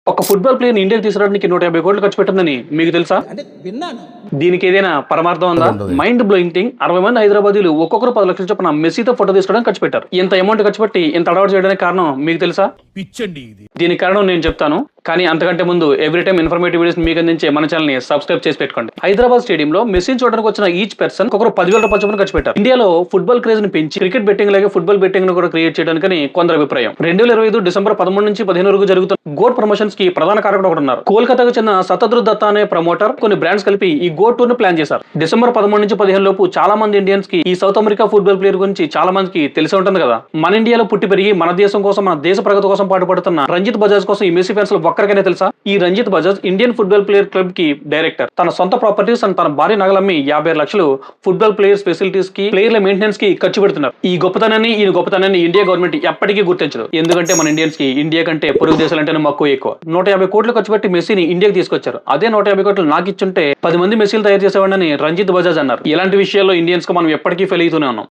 ఒక ఫుట్బాల్ ప్లేయర్‌ని ఇండియాకి తీసుకురావడానికి 150 కోట్లు ఖర్చు పెట్టిందని మీకు తెలుసా? అంటే విన్నాను. దీనికి ఏదైనా పరమార్థం ఉందా? ఉండదు. మైండ్ బ్లోయింగ్ థింగ్ 60 మంది హైదరాబాదీలు ఒక్కొక్కరు 10 లక్షలు చొప్పున మెస్సీతో ఫోటో తీసుకోవడానికి ఖర్చు పెట్టారు. ఇంత అమౌంట్ ఖర్చు పెట్టి ఇంత అడవాటు చేయడానికి కారణం మీకు తెలుసా? పిచ్చండి ఇది. దీనికి కారణం నేను చెప్తాను. కానీ అంతకంటే ముందు ఎవ్రీ టైం ఇన్ఫర్మేటివ్ వీడియోస్ మీకు అందించే మన ఛానల్ ని సబ్స్క్రైబ్ చేసి పెట్టుకోండి. హైదరాబాద్ స్టేడియంలో మెస్సీని చూడడానికి వచ్చిన ఈచ్ పర్సన్ ఒక్కొక్కరు 10,000 రూపాయలు చొప్పున ఖర్చు పెట్టారు. ఇండియాలో ఫుట్బాల్ క్రేజ్ ని పెంచి క్రికెట్ బెట్టింగ్ లాగే ఫుట్బాల్ బెట్టింగ్ ను కూడా క్రియేట్ చేయడానికని కొందరు అభిప్రాయం. 2025 డిసెంబర్ 13 నుంచి 15 వరకు జరుగుతున్న గోట్ ప్రమోషన్స్ కి ప్రధాన కారకుడు ఒకటి ఉన్నారు. కోల్కతాకు చెందిన శతద్రు దత్తా అనే ప్రమోటర్ కొన్ని బ్రాండ్స్ కలిపి ఈ గోట్ టూర్ ను ప్లాన్ చేశారు. డిసెంబర్ 13 నుంచి 15 లోపు చాలా మంది ఇండియన్స్ కి ఈ సౌత్ అమెరికా ఫుట్బాల్ ప్లేయర్ గురించి చాలా మందికి తెలిసి ఉంటుంది కదా. మన ఇండియాలో పుట్టి పెరిగి మన దేశం కోసం మన దేశ ప్రగతి కోసం పాటుపడుతున్న రంజిత్ బజాజ్ కోసం ఈ మెస్సీ ఫ్యాన్స్ లో ఒక్కరికైనా తెలుసా? ఈ Ranjit Bajaj Indian football player club కి డైరెక్టర్. తన సొంత ప్రాపర్టీస్ అండ్ తన భారీ నగలమ్మి 50 లక్షలు ఫుట్బాల్ ప్లేయర్స్ ఫెసిలిటీస్ కి ప్లేయర్ల మెయింటెనెన్స్ కి ఖర్చు పెడుతున్నారు. ఈ గొప్పతనాన్ని ఇండియా గవర్నమెంట్ ఎప్పటికీ గుర్తించదు. ఎందుకంటే మన ఇండియన్స్ కి ఇండియా కంటే పొరుగు దేశాలంటేనే మక్కువ ఎక్కువ. 150 కోట్లు ఖర్చు పెట్టి మెస్సీని ఇండియాకి తీసుకొచ్చారు. అదే 150 కోట్లు నాకు ఇచ్చుంటే 10 మంది మెస్సీలు తయారు చేసేవాడని రంజిత్ బజాజ్ అన్నారు. ఇలాంటి విషయాల్లో ఇండియన్స్ కు మనం ఎప్పటికీ ఫెయిల్ అవుతూనే ఉన్నాం.